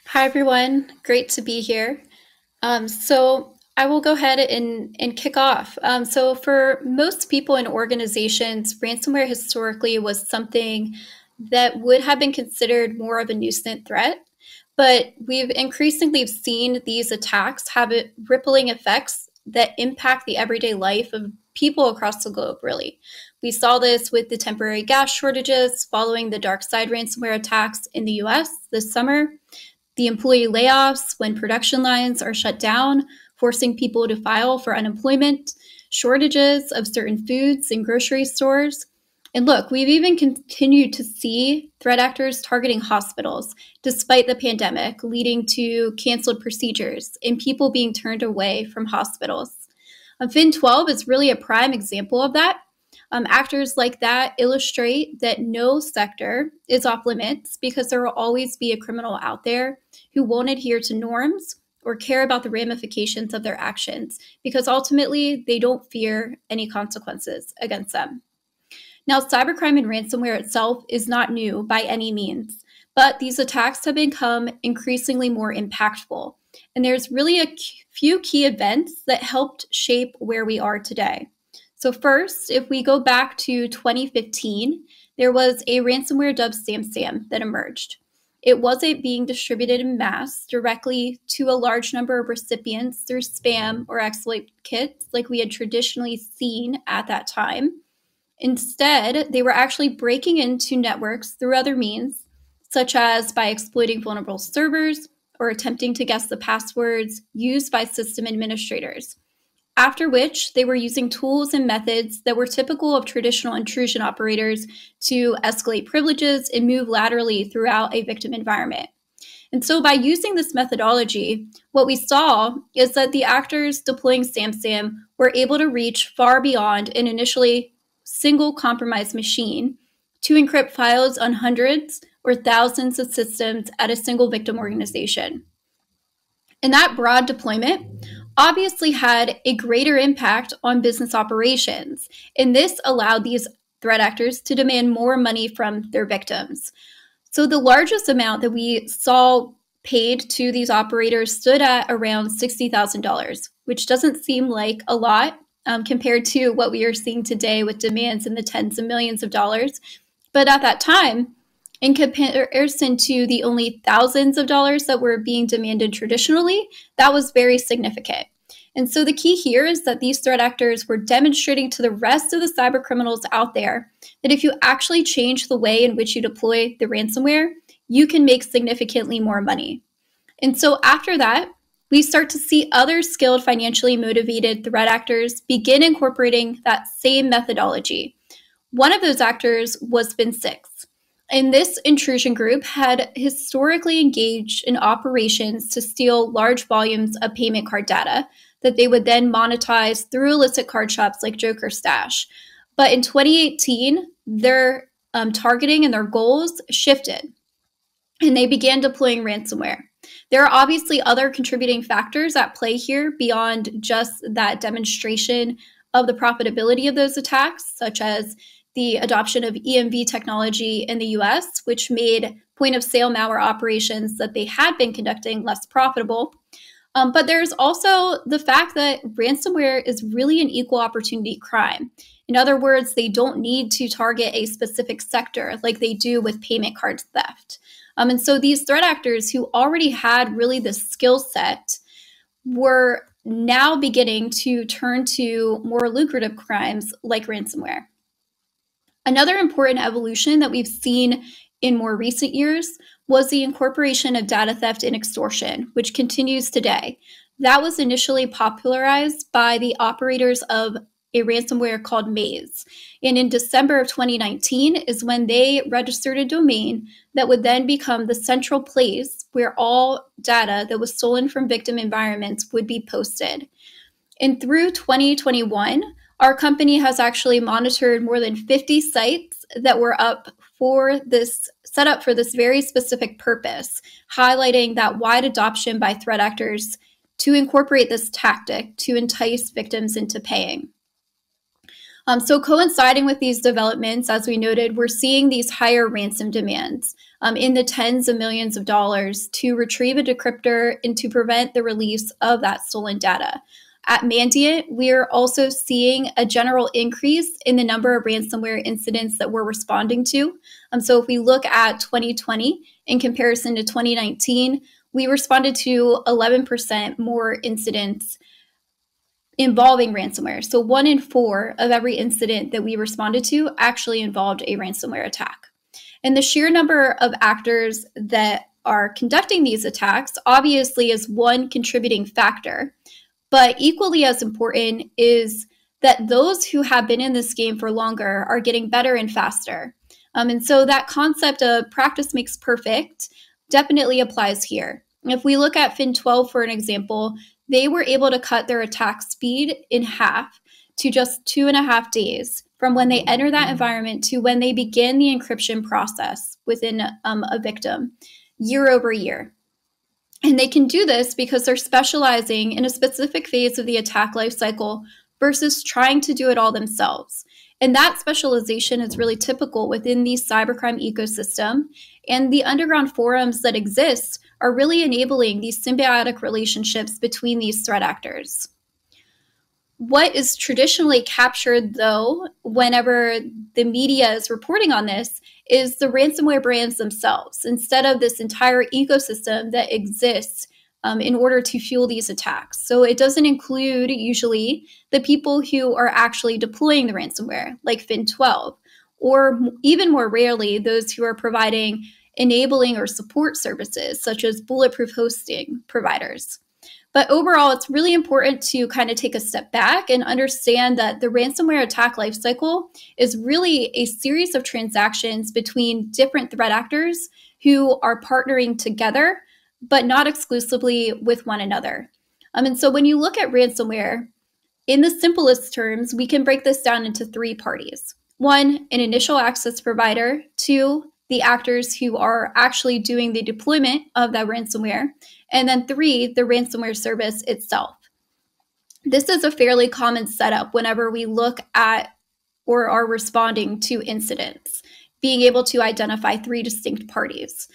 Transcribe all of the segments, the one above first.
Hi, everyone. Great to be here. So I will go ahead and kick off. So for most people and organizations, ransomware historically was something that would have been considered more of a nuisance threat. But we've increasingly seen these attacks have rippling effects that impact the everyday life of people across the globe, really. We saw this with the temporary gas shortages following the dark side ransomware attacks in the US this summer, the employee layoffs when production lines are shut down, forcing people to file for unemployment, shortages of certain foods in grocery stores. And look, we've even continued to see threat actors targeting hospitals despite the pandemic, leading to canceled procedures and people being turned away from hospitals. Fin 12 is really a prime example of that. Actors like that illustrate that no sector is off limits because there will always be a criminal out there who won't adhere to norms or care about the ramifications of their actions because ultimately they don't fear any consequences against them. Now, cybercrime and ransomware itself is not new by any means, but these attacks have become increasingly more impactful. And there's really a few key events that helped shape where we are today. So, first, if we go back to 2015, there was a ransomware dubbed SamSam that emerged. It wasn't being distributed in mass directly to a large number of recipients through spam or exploit kits like we had traditionally seen at that time. Instead, they were actually breaking into networks through other means, such as by exploiting vulnerable servers or attempting to guess the passwords used by system administrators. After which, they were using tools and methods that were typical of traditional intrusion operators to escalate privileges and move laterally throughout a victim environment. And so, by using this methodology, what we saw is that the actors deploying SamSam were able to reach far beyond an initially single compromised machine to encrypt files on hundreds or thousands of systems at a single victim organization. And that broad deployment obviously had a greater impact on business operations. And this allowed these threat actors to demand more money from their victims. So the largest amount that we saw paid to these operators stood at around $60,000, which doesn't seem like a lot compared to what we are seeing today with demands in the tens of millions of dollars. But at that time, in comparison to the only thousands of dollars that were being demanded traditionally, that was very significant. And so the key here is that these threat actors were demonstrating to the rest of the cyber criminals out there that if you actually change the way in which you deploy the ransomware, you can make significantly more money. And so after that, we start to see other skilled, financially motivated threat actors begin incorporating that same methodology. One of those actors was Fin6. And this intrusion group had historically engaged in operations to steal large volumes of payment card data that they would then monetize through illicit card shops like Joker Stash. But in 2018, their targeting and their goals shifted, and they began deploying ransomware. There are obviously other contributing factors at play here beyond just that demonstration of the profitability of those attacks, such as the adoption of EMV technology in the US, which made point of sale malware operations that they had been conducting less profitable. But there's also the fact that ransomware is really an equal opportunity crime. In other words, they don't need to target a specific sector like they do with payment card theft. And so these threat actors who already had really the skill set were now beginning to turn to more lucrative crimes like ransomware. Another important evolution that we've seen in more recent years was the incorporation of data theft and extortion, which continues today. That was initially popularized by the operators of a ransomware called Maze. And in December of 2019 is when they registered a domain that would then become the central place where all data that was stolen from victim environments would be posted. And through 2021, our company has actually monitored more than 50 sites that were set up for this very specific purpose, highlighting that wide adoption by threat actors to incorporate this tactic to entice victims into paying. So coinciding with these developments, as we noted, we're seeing these higher ransom demands in the tens of millions of dollars to retrieve a decryptor and to prevent the release of that stolen data. At Mandiant, we're also seeing a general increase in the number of ransomware incidents that we're responding to. So if we look at 2020 in comparison to 2019, we responded to 11% more incidents involving ransomware. So 1 in 4 of every incident that we responded to actually involved a ransomware attack. And the sheer number of actors that are conducting these attacks obviously is one contributing factor. But equally as important is that those who have been in this game for longer are getting better and faster. And so that concept of practice makes perfect definitely applies here. If we look at Fin12, for an example, they were able to cut their attack speed in half to just 2.5 days from when they enter that environment to when they begin the encryption process within a victim year over year. And they can do this because they're specializing in a specific phase of the attack lifecycle versus trying to do it all themselves. And that specialization is really typical within the cybercrime ecosystem. And the underground forums that exist are really enabling these symbiotic relationships between these threat actors. What is traditionally captured, though, whenever the media is reporting on this, is the ransomware brands themselves, instead of this entire ecosystem that exists in order to fuel these attacks. So it doesn't include, usually, the people who are actually deploying the ransomware, like Fin12, or even more rarely, those who are providing enabling or support services, such as bulletproof hosting providers. But overall, it's really important to kind of take a step back and understand that the ransomware attack lifecycle is really a series of transactions between different threat actors who are partnering together, but not exclusively with one another. And so when you look at ransomware, in the simplest terms, we can break this down into 3 parties. 1, an initial access provider. 2, the actors who are actually doing the deployment of that ransomware. And then 3, the ransomware service itself. This is a fairly common setup whenever we look at or are responding to incidents, being able to identify 3 distinct parties.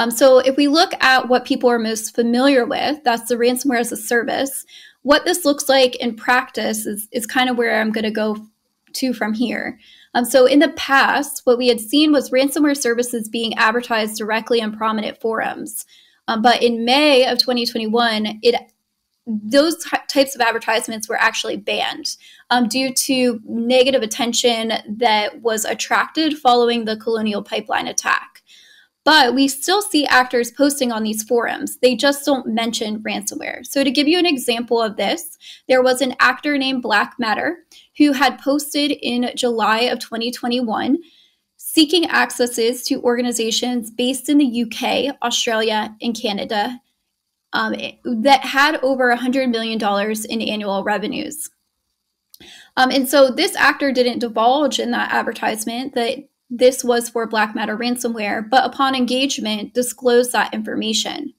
So if we look at what people are most familiar with, that's the ransomware as a service. What this looks like in practice is kind of where I'm going to go to from here. So in the past, what we had seen was ransomware services being advertised directly on prominent forums. But in May of 2021, those types of advertisements were actually banned due to negative attention that was attracted following the Colonial Pipeline attack. But we still see actors posting on these forums. They just don't mention ransomware. So to give you an example of this, there was an actor named Black Matter who had posted in July of 2021 seeking accesses to organizations based in the UK, Australia, and Canada that had over $100 million in annual revenues. And so this actor didn't divulge in that advertisement that this was for Black Matter ransomware, but upon engagement, disclosed that information.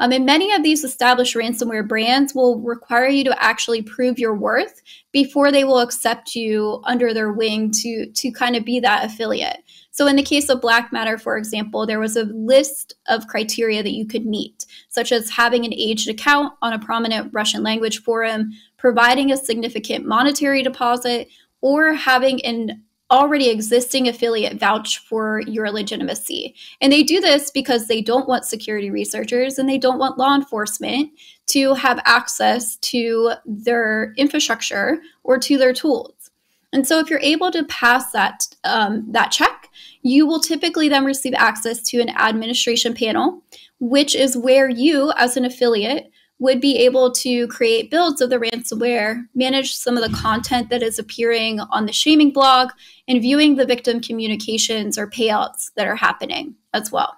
And many of these established ransomware brands will require you to actually prove your worth before they will accept you under their wing to kind of be that affiliate. So in the case of Black Matter, for example, there was a list of criteria that you could meet, such as having an aged account on a prominent Russian language forum, providing a significant monetary deposit, or having an already existing affiliate vouch for your legitimacy. And they do this because they don't want security researchers and they don't want law enforcement to have access to their infrastructure or to their tools. And so if you're able to pass that check, you will typically then receive access to an administration panel, which is where you, as an affiliate, would be able to create builds of the ransomware, manage some of the content that is appearing on the shaming blog, and viewing the victim communications or payouts that are happening as well.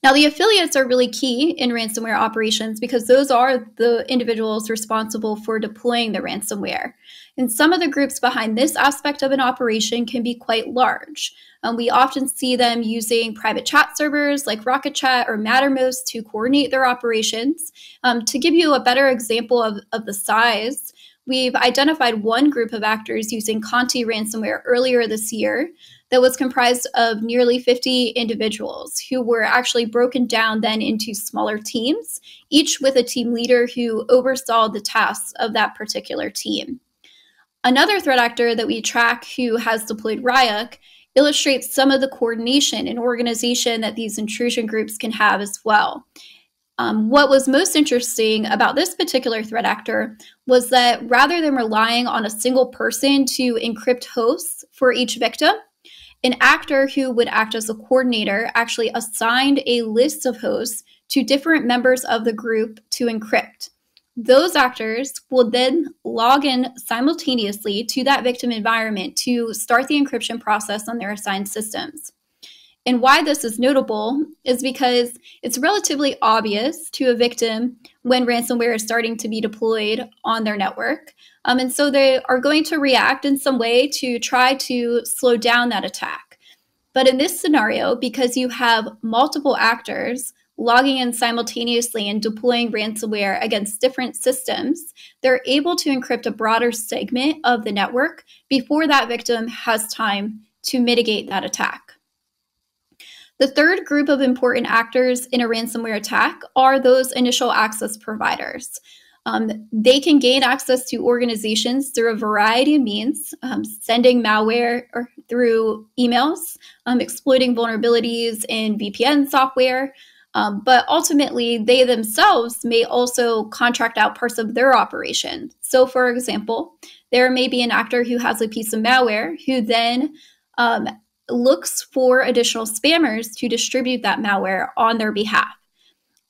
Now, the affiliates are really key in ransomware operations because those are the individuals responsible for deploying the ransomware. And some of the groups behind this aspect of an operation can be quite large. We often see them using private chat servers like Rocket Chat or Mattermost to coordinate their operations. To give you a better example of the size, we've identified one group of actors using Conti ransomware earlier this year that was comprised of nearly 50 individuals who were actually broken down then into smaller teams, each with a team leader who oversaw the tasks of that particular team. Another threat actor that we track who has deployed Ryuk illustrates some of the coordination and organization that these intrusion groups can have as well. What was most interesting about this particular threat actor was that rather than relying on a single person to encrypt hosts for each victim, an actor who would act as a coordinator actually assigned a list of hosts to different members of the group to encrypt. Those actors will then log in simultaneously to that victim environment to start the encryption process on their assigned systems. And why this is notable is because it's relatively obvious to a victim when ransomware is starting to be deployed on their network. And so they are going to react in some way to try to slow down that attack. But in this scenario, because you have multiple actors logging in simultaneously and deploying ransomware against different systems, they're able to encrypt a broader segment of the network before that victim has time to mitigate that attack. The third group of important actors in a ransomware attack are those initial access providers. They can gain access to organizations through a variety of means, sending malware or through emails, exploiting vulnerabilities in VPN software, but ultimately they themselves may also contract out parts of their operation. So for example, there may be an actor who has a piece of malware who then looks for additional spammers to distribute that malware on their behalf.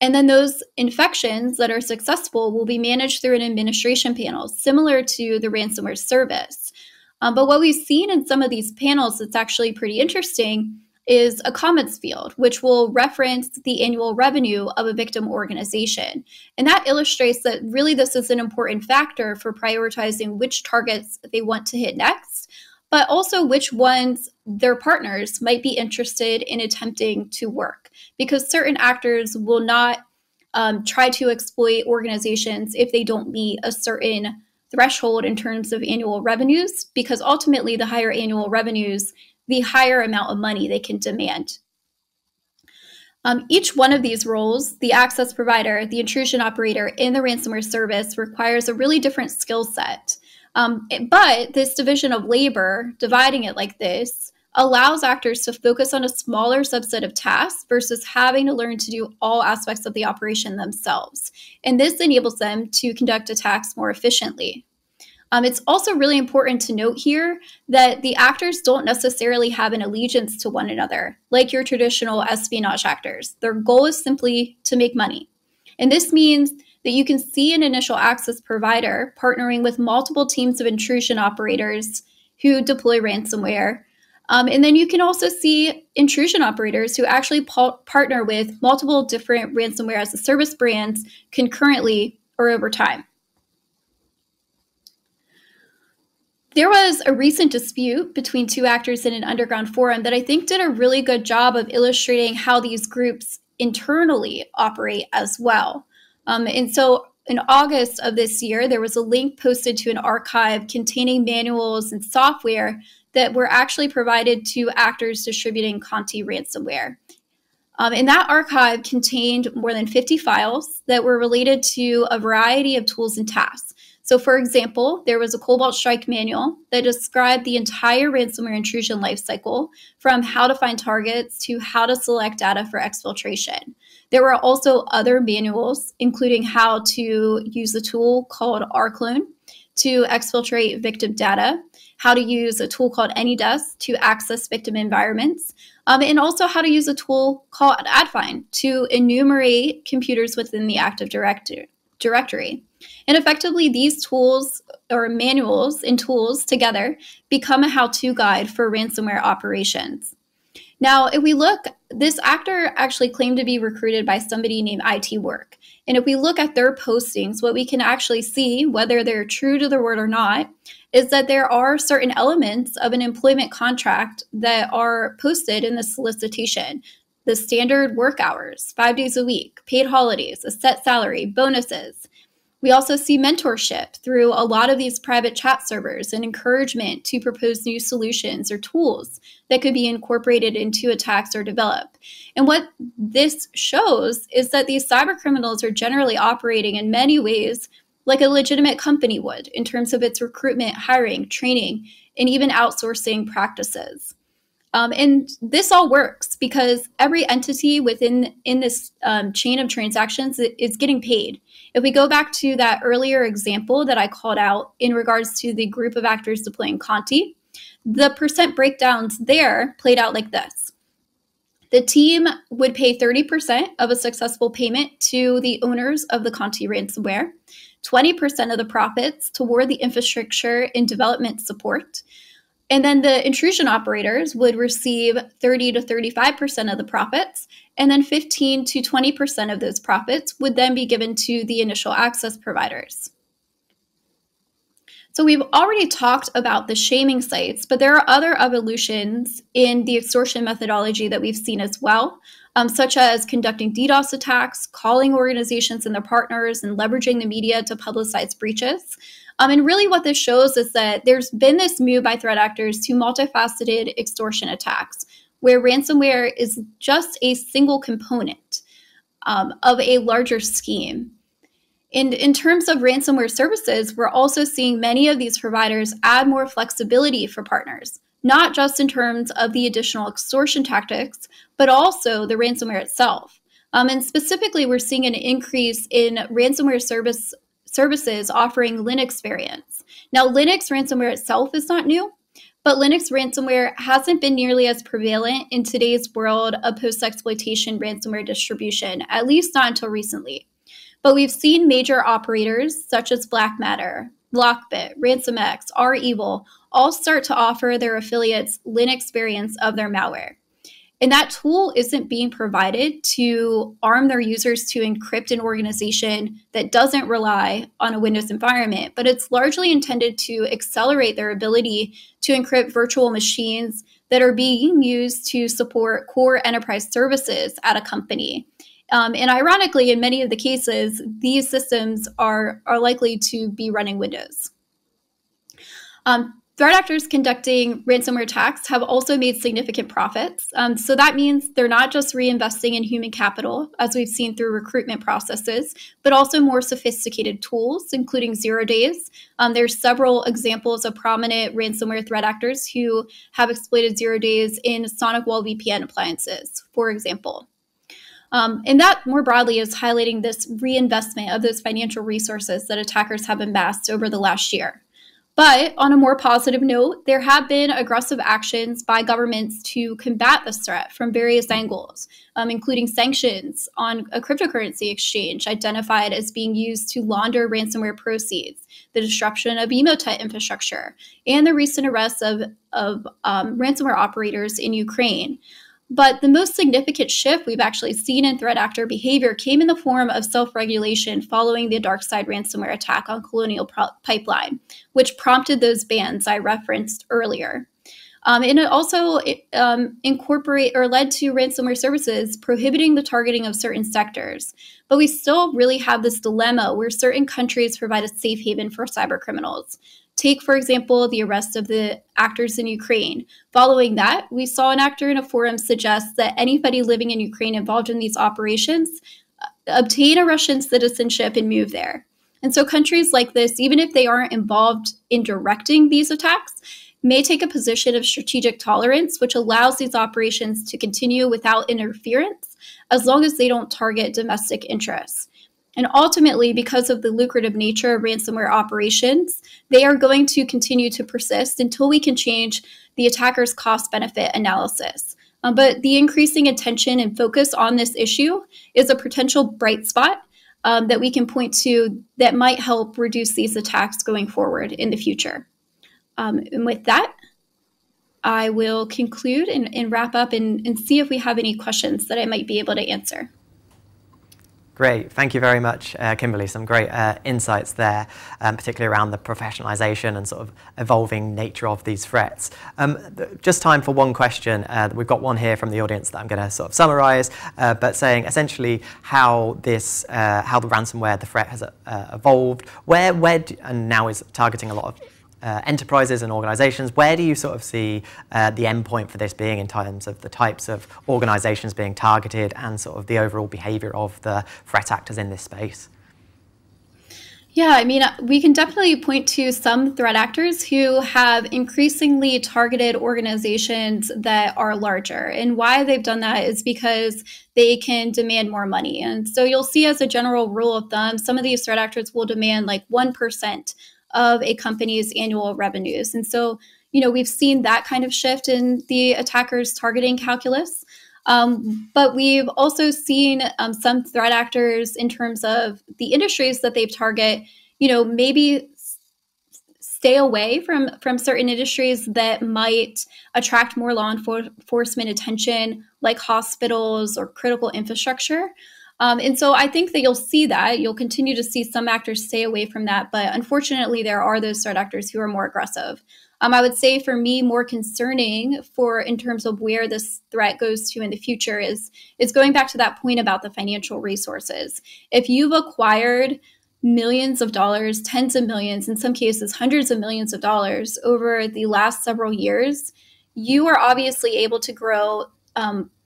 And then those infections that are successful will be managed through an administration panel, similar to the ransomware service. But what we've seen in some of these panels that's actually pretty interesting is a comments field, which will reference the annual revenue of a victim organization. And that illustrates that really this is an important factor for prioritizing which targets they want to hit next, but also which ones their partners might be interested in attempting to work, because certain actors will not try to exploit organizations if they don't meet a certain threshold in terms of annual revenues, because ultimately the higher annual revenues, the higher amount of money they can demand. Each one of these roles, the access provider, the intrusion operator, and the ransomware service, requires a really different skill set. But this division of labor, dividing it like this, allows actors to focus on a smaller subset of tasks versus having to learn to do all aspects of the operation themselves. And this enables them to conduct attacks more efficiently. It's also really important to note here that the actors don't necessarily have an allegiance to one another, like your traditional espionage actors. Their goal is simply to make money. And this means that you can see an initial access provider partnering with multiple teams of intrusion operators who deploy ransomware. And then you can also see intrusion operators who actually partner with multiple different ransomware as a service brands concurrently or over time. There was a recent dispute between two actors in an underground forum that I think did a really good job of illustrating how these groups internally operate as well. And so in August of this year, there was a link posted to an archive containing manuals and software that were actually provided to actors distributing Conti ransomware. And that archive contained more than 50 files that were related to a variety of tools and tasks. So for example, there was a Cobalt Strike manual that described the entire ransomware intrusion lifecycle, from how to find targets to how to select data for exfiltration. There were also other manuals, including how to use a tool called rclone to exfiltrate victim data, how to use a tool called AnyDesk to access victim environments, and also how to use a tool called adfind to enumerate computers within the Active Directory. And effectively, these tools or manuals and tools together become a how-to guide for ransomware operations. Now, if we look, this actor actually claimed to be recruited by somebody named IT Work. And if we look at their postings, what we can actually see, whether they're true to their word or not, is that there are certain elements of an employment contract that are posted in the solicitation. The standard work hours, 5 days a week, paid holidays, a set salary, bonuses. We also see mentorship through a lot of these private chat servers and encouragement to propose new solutions or tools that could be incorporated into attacks or developed. And what this shows is that these cyber criminals are generally operating in many ways like a legitimate company would in terms of its recruitment, hiring, training, and even outsourcing practices. And this all works because every entity within this chain of transactions is getting paid. If we go back to that earlier example that I called out in regards to the group of actors deploying Conti, the percent breakdowns there played out like this. The team would pay 30% of a successful payment to the owners of the Conti ransomware, 20% of the profits toward the infrastructure and development support, and then the intrusion operators would receive 30 to 35% of the profits, and then 15 to 20% of those profits would then be given to the initial access providers. So we've already talked about the shaming sites, but there are other evolutions in the extortion methodology that we've seen as well, such as conducting DDoS attacks, calling organizations and their partners, and leveraging the media to publicize breaches. And really what this shows is that there's been this move by threat actors to multifaceted extortion attacks, where ransomware is just a single component of a larger scheme. And in terms of ransomware services, we're also seeing many of these providers add more flexibility for partners, not just in terms of the additional extortion tactics, but also the ransomware itself. And specifically, we're seeing an increase in ransomware services offering Linux variants. Now, Linux ransomware itself is not new, but Linux ransomware hasn't been nearly as prevalent in today's world of post-exploitation ransomware distribution, at least not until recently. But we've seen major operators such as Black Matter, Lockbit, RansomX, REvil all start to offer their affiliates Linux variants of their malware. And that tool isn't being provided to arm their users to encrypt an organization that doesn't rely on a Windows environment, but it's largely intended to accelerate their ability to encrypt virtual machines that are being used to support core enterprise services at a company. And ironically, in many of the cases, these systems are likely to be running Windows. Threat actors conducting ransomware attacks have also made significant profits. So that means they're not just reinvesting in human capital, as we've seen through recruitment processes, but also more sophisticated tools, including 0 days. There's several examples of prominent ransomware threat actors who have exploited 0 days in Sonic Wall VPN appliances, for example. And that more broadly is highlighting this reinvestment of those financial resources that attackers have amassed over the last year. But on a more positive note, there have been aggressive actions by governments to combat this threat from various angles, including sanctions on a cryptocurrency exchange identified as being used to launder ransomware proceeds, the disruption of Emotet infrastructure, and the recent arrests of ransomware operators in Ukraine. But the most significant shift we've actually seen in threat actor behavior came in the form of self-regulation following the DarkSide ransomware attack on Colonial Pipeline, which prompted those bans I referenced earlier. And it also led to ransomware services prohibiting the targeting of certain sectors. But we still really have this dilemma where certain countries provide a safe haven for cyber criminals. Take, for example, the arrest of the actors in Ukraine. Following that, we saw an actor in a forum suggest that anybody living in Ukraine involved in these operations obtain a Russian citizenship and move there. And so countries like this, even if they aren't involved in directing these attacks, may take a position of strategic tolerance, which allows these operations to continue without interference, as long as they don't target domestic interests. And ultimately, because of the lucrative nature of ransomware operations, they are going to continue to persist until we can change the attacker's cost-benefit analysis. But the increasing attention and focus on this issue is a potential bright spot that we can point to that might help reduce these attacks going forward in the future. And with that, I will conclude and wrap up and see if we have any questions that I might be able to answer. Great, thank you very much, Kimberly. Some great insights there, particularly around the professionalization and sort of evolving nature of these threats. Just time for one question. We've got one here from the audience that I'm going to sort of summarize, but saying essentially how the ransomware, the threat has evolved, and now is targeting a lot of enterprises and organizations. Where do you sort of see the end point for this being in terms of the types of organizations being targeted and sort of the overall behavior of the threat actors in this space? Yeah, I mean, we can definitely point to some threat actors who have increasingly targeted organizations that are larger. And why they've done that is because they can demand more money. And so you'll see, as a general rule of thumb, some of these threat actors will demand like 1% of a company's annual revenues. And so, we've seen that kind of shift in the attackers' targeting calculus. But we've also seen some threat actors in terms of the industries that they target, maybe stay away from certain industries that might attract more law enforcement attention, like hospitals or critical infrastructure. And so I think that you'll see that. You'll continue to see some actors stay away from that. But unfortunately, there are those threat actors who are more aggressive. I would say for me, more concerning in terms of where this threat goes to in the future is going back to that point about the financial resources. If you've acquired millions of dollars, tens of millions, in some cases, hundreds of millions of dollars over the last several years, you are obviously able to grow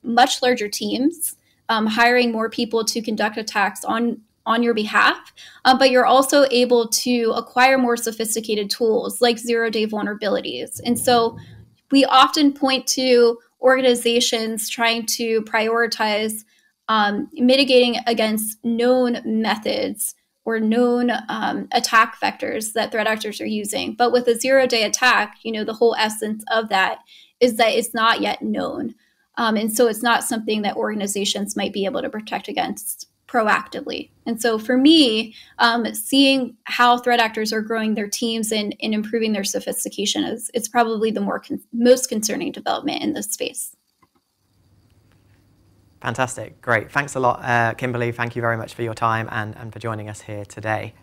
much larger teams, hiring more people to conduct attacks on your behalf, but you're also able to acquire more sophisticated tools like zero-day vulnerabilities. And so we often point to organizations trying to prioritize mitigating against known methods or known attack vectors that threat actors are using. But with a zero-day attack, the whole essence of that is that it's not yet known. And so it's not something that organizations might be able to protect against proactively. And so for me, seeing how threat actors are growing their teams and improving their sophistication is probably the most concerning development in this space. Fantastic. Great. Thanks a lot, Kimberly. Thank you very much for your time and for joining us here today.